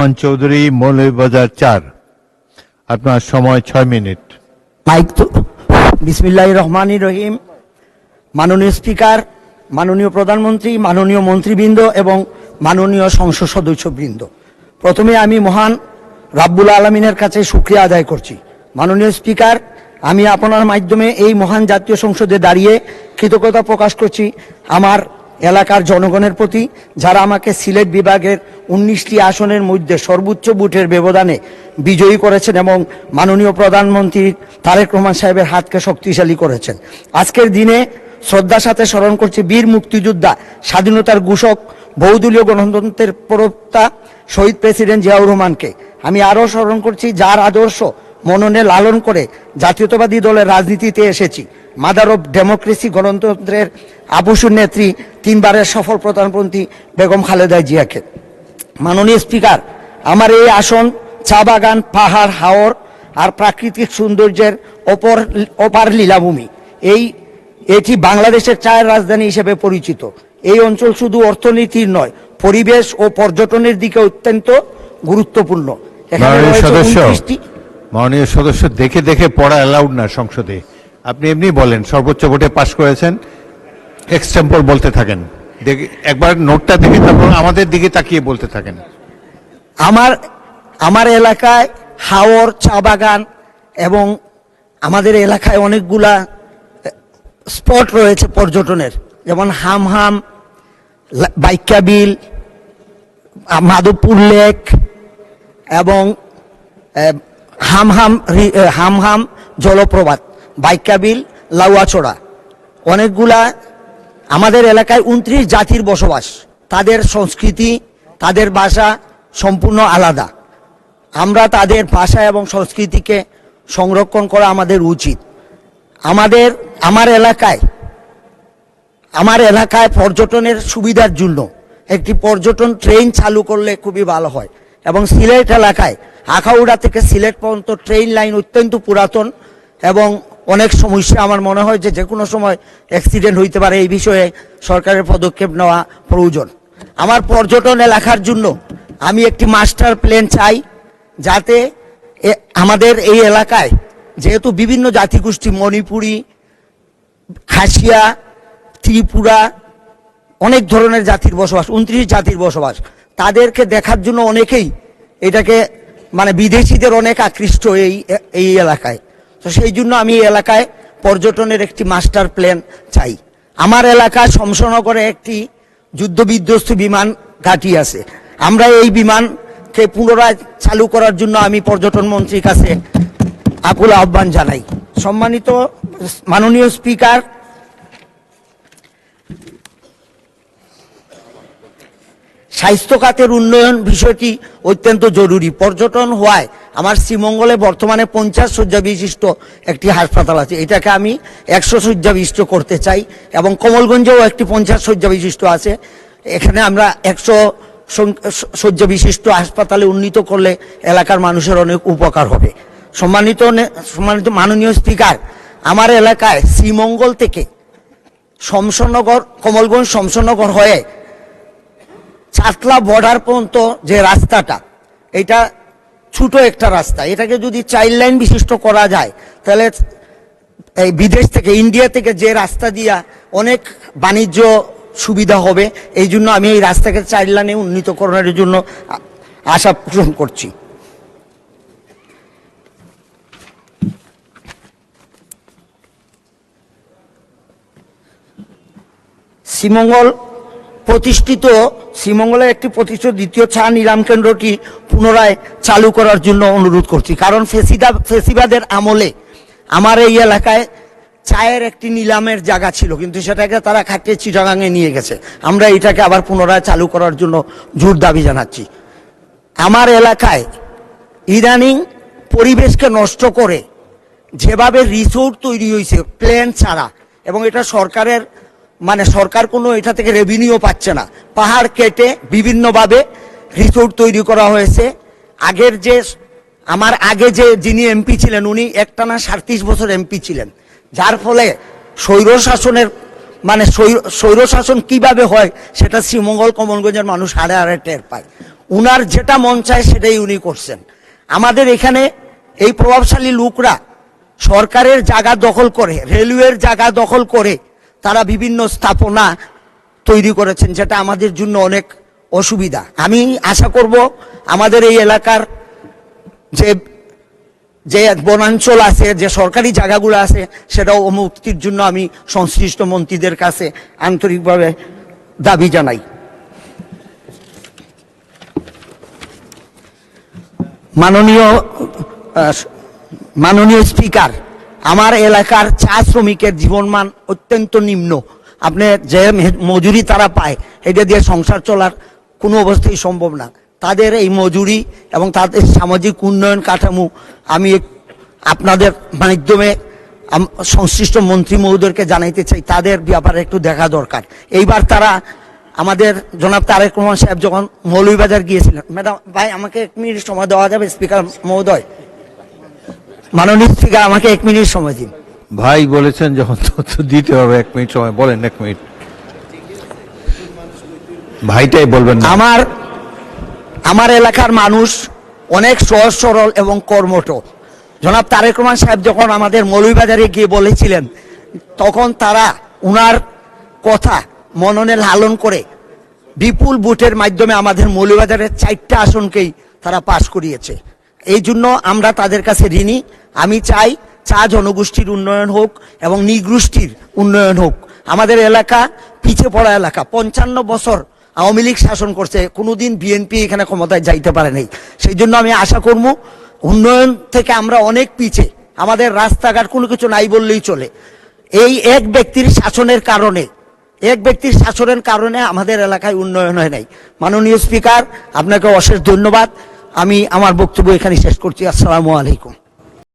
রহমান চৌধুরী, মৌলভীবাজার 4। আপনার সময় 6 minute. Mic তো। বিসমিল্লাহির রহমানির রহিম। মাননীয় স্পিকার, মাননীয় প্রধানমন্ত্রী, মাননীয় মন্ত্রীবৃন্দ এবং মাননীয় সংসদ সদস্যবৃন্দ, প্রথমে আমি মহান রাব্বুল আলামিনের কাছে শুকরিয়া আদায় করছি। মাননীয় স্পিকার, আমি আপনার মাধ্যমে এই মহান জাতীয় সংসদে দাঁড়িয়ে কৃতজ্ঞতা প্রকাশ করছি আমার এলাকার জনগণের প্রতি, যারা আমাকে সিলেট বিভাগের 19টি আসনের মধ্যে সর্বোচ্চ ভোটের ব্যবধানে বিজয়ী করেছেন এবং মাননীয় প্রধানমন্ত্রী তারেক রহমান সাহেবের হাতকে শক্তিশালী করেছেন। আজকের দিনে শ্রদ্ধার সাথে স্মরণ করছি বীর মুক্তিযোদ্ধা, স্বাধীনতার ঘোষক, বহুদলীয় গণতন্ত্রের প্রবক্তা শহীদ প্রেসিডেন্ট জিয়াউর রহমানকে। আমি আরও স্মরণ করছি যার আদর্শ মননে লালন করে জাতীয়তাবাদী দলের রাজনীতিতে এসেছি, মাদার অফ ডেমোক্রেসি, গণতন্ত্রের আবুসুর নেত্রী, 3বারের সফল প্রধানমন্ত্রী বেগম খালেদা জিয়াকে। মাননীয় স্পিকার, আমার এই আসন চা বাগান, পাহাড়, হাওর আর প্রাকৃতিক সৌন্দর্যের অপার লীলাভূমি। এটি বাংলাদেশের চায়ের রাজধানী হিসেবে পরিচিত। এই অঞ্চল শুধু অর্থনীতির নয়, পরিবেশ ও পর্যটনের দিকে অত্যন্ত গুরুত্বপূর্ণ। মাননীয় সদস্য, দেখে দেখে পড়া অ্যালাউড না সংসদে। আপনি এমনি বলেন, সর্বোচ্চ ভোটে পাশ করেছেন, এক্সটেম্পর বলতে থাকেন। একবার নোটটা দেখে তারপর আমাদের দিকে তাকিয়ে বলতে থাকেন। আমার এলাকায় হাওর, চা বাগান এবং আমাদের এলাকায় অনেকগুলা স্পট রয়েছে পর্যটনের, যেমন হামহাম, বাইকা বিল, মাধবপুর লেক এবং হামহাম জলপ্রপাত, বাইকা বিল, লাউয়াছড়া। অনেকগুলা আমাদের এলাকায় 29 জাতির বসবাস। তাদের সংস্কৃতি, তাদের ভাষা সম্পূর্ণ আলাদা। আমরা তাদের ভাষা এবং সংস্কৃতিকে সংরক্ষণ করা আমাদের উচিত। আমার এলাকায় পর্যটনের সুবিধার জন্য একটি পর্যটন ট্রেন চালু করলে খুবই ভালো হয়। এবং সিলেট এলাকায় আখাউড়া থেকে সিলেট পর্যন্ত ট্রেন লাইন অত্যন্ত পুরাতন এবং অনেক সমস্যা। আমার মনে হয় যে কোনো সময় অ্যাক্সিডেন্ট হইতে পারে। এই বিষয়ে সরকারের পদক্ষেপ নেওয়া প্রয়োজন। আমার পর্যটন এলাকার জন্য আমি একটি মাস্টার প্ল্যান চাই, যাতে আমাদের এই এলাকায় যেহেতু বিভিন্ন জাতিগোষ্ঠী, মণিপুরি, খাসিয়া, ত্রিপুরা, অনেক ধরনের জাতির বসবাস, 29 জাতির বসবাস, তাদেরকে দেখার জন্য অনেকেই এটাকে বিদেশিদের অনেক আকৃষ্ট এই এলাকায়। তো সেই জন্য আমি এই এলাকায় পর্যটনের একটি মাস্টার প্ল্যান চাই। আমার এলাকায় শমশনগরে একটি যুদ্ধ বিধ্বস্ত বিমান ঘাঁটি আছে। আমরা এই বিমানকে পুনরায় চালু করার জন্য আমি পর্যটন মন্ত্রীর কাছে আকুল আহ্বান জানাই। সম্মানিত মাননীয় স্পিকার, স্বাস্থ্য খাতের উন্নয়ন বিষয়টি অত্যন্ত জরুরি। পর্যটন হওয়ায় আমার শ্রীমঙ্গলে বর্তমানে 50 শয্যা বিশিষ্ট একটি হাসপাতাল আছে। এটাকে আমি 100 শয্যা বিশিষ্ট করতে চাই এবং কমলগঞ্জেও একটি 50 শয্যা বিশিষ্ট আছে। এখানে আমরা 100 শয্যা বিশিষ্ট হাসপাতালে উন্নীত করলে এলাকার মানুষের অনেক উপকার হবে। সম্মানিত মাননীয় স্পিকার, আমার এলাকায় শ্রীমঙ্গল থেকে শমশনগর, কমলগঞ্জ শমশনগর হয়ে চাতলা বর্ডার পর্যন্ত যে রাস্তাটা, এটা ছোট একটা রাস্তা। এটাকে যদি 4 লাইন বিশিষ্ট করা যায় তাহলে এই বিদেশ থেকে, ইন্ডিয়া থেকে যে রাস্তা দিয়া অনেক বাণিজ্য সুবিধা হবে। এই জন্য আমি এই রাস্তাকে 4 লাইনে উন্নীতকরণের জন্য আশা পোষণ করছি। শ্রীমঙ্গলে একটি প্রতিষ্ঠিত দ্বিতীয় চা নিলাম কেন্দ্রটি পুনরায় চালু করার জন্য অনুরোধ করছি। কারণ ফেসিবাদের আমলে আমার এই এলাকায় চায়ের একটি নিলামের জায়গা ছিল, কিন্তু সেটাকে তারা খাটিয়ে চিটাগাঙে নিয়ে গেছে। আমরা এটাকে আবার পুনরায় চালু করার জন্য জোর দাবি জানাচ্ছি। আমার এলাকায় ইদানিং পরিবেশকে নষ্ট করে যেভাবে রিসোর্ট তৈরি হয়েছে প্ল্যান ছাড়া, এবং এটা সরকার কোনো এটা থেকে রেভিনিউ পাচ্ছে না। পাহাড় কেটে বিভিন্নভাবে রিসোর্ট তৈরি করা হয়েছে। আমার আগে যিনি এমপি ছিলেন, উনি একটানা 37 বছর এমপি ছিলেন, যার ফলে স্বৈরশাসন কিভাবে হয় সেটা শ্রীমঙ্গল, কমলগঞ্জের মানুষ হাড়ে হাড়ে টের পায়। উনার যেটা মন চায় সেটাই উনি করছেন। আমাদের এখানে এই প্রভাবশালী লোকরা সরকারের জায়গা দখল করে, রেলওয়ের জায়গা দখল করে তারা বিভিন্ন স্থাপনা তৈরি করেছেন, যেটা আমাদের জন্য অনেক অসুবিধা। আমি আশা করব আমাদের এই এলাকার যে যে বনাঞ্চল আছে, যে সরকারি জায়গাগুলো আছে, সেটাও মুক্তির জন্য আমি সংশ্লিষ্ট মন্ত্রীদের কাছে আন্তরিকভাবে দাবি জানাই। মাননীয় স্পিকার, আমার এলাকার চা শ্রমিকের জীবনমান অত্যন্ত নিম্ন। আপনি যে মজুরি তারা পায়, এটা দিয়ে সংসার চলার কোনো অবস্থাই সম্ভব না। তাদের এই মজুরি এবং তাদের সামাজিক উন্নয়ন কাঠামো আমি আপনাদের মাধ্যমে সংশ্লিষ্ট মন্ত্রী মহোদয়কে জানাইতে চাই, তাদের ব্যাপারে একটু দেখা দরকার। এইবার তারা আমাদের জনাব তারেক রহমান সাহেব যখন মৌলভীবাজার গিয়েছিলেন, ম্যাডাম ভাই আমাকে 1 মিনিট সময় দেওয়া যাবে? স্পিকার মহোদয়, মাননীয় স্পিকার আমাকে 1 মিনিট সময় দিন। ভাই বলেছেন যখন তো দিতে হবে 1 মিনিট সময়, বলেন 1 মিনিট। ভাইটাই বলবেন না। আমার এলাকার মানুষ অনেক সহজ সরল এবং কর্মঠ। জনাব তারেক রহমান সাহেব যখন আমাদের মৌলভীবাজারে গিয়ে বলেছিলেন, তখন তারা উনার কথা মননে লালন করে বিপুল ভোটের মাধ্যমে আমাদের মৌলভীবাজারের 4টা আসনকেই তারা পাশ করিয়েছে। এই জন্য আমরা তাদের কাছে ঋণী। আমি চাই চা জনগোষ্ঠীর উন্নয়ন হোক এবং নিগোষ্ঠীর উন্নয়ন হোক। আমাদের এলাকা পিছিয়ে পড়া এলাকা, 55 বছর আওয়ামী লীগ শাসন করছে, কোনোদিন বিএনপি এখানে ক্ষমতায় যাইতে পারে নাই। সেই জন্য আমি আশা করব, উন্নয়ন থেকে আমরা অনেক পিছে, আমাদের রাস্তাঘাট কোনো কিছু নাই বললেই চলে। এই এক ব্যক্তির শাসনের কারণে আমাদের এলাকায় উন্নয়ন হয় নাই। মাননীয় স্পিকার, আপনাকে অশেষ ধন্যবাদ। আমি আমার বক্তব্য এখানে শেষ করছি। আসসালামু আলাইকুম।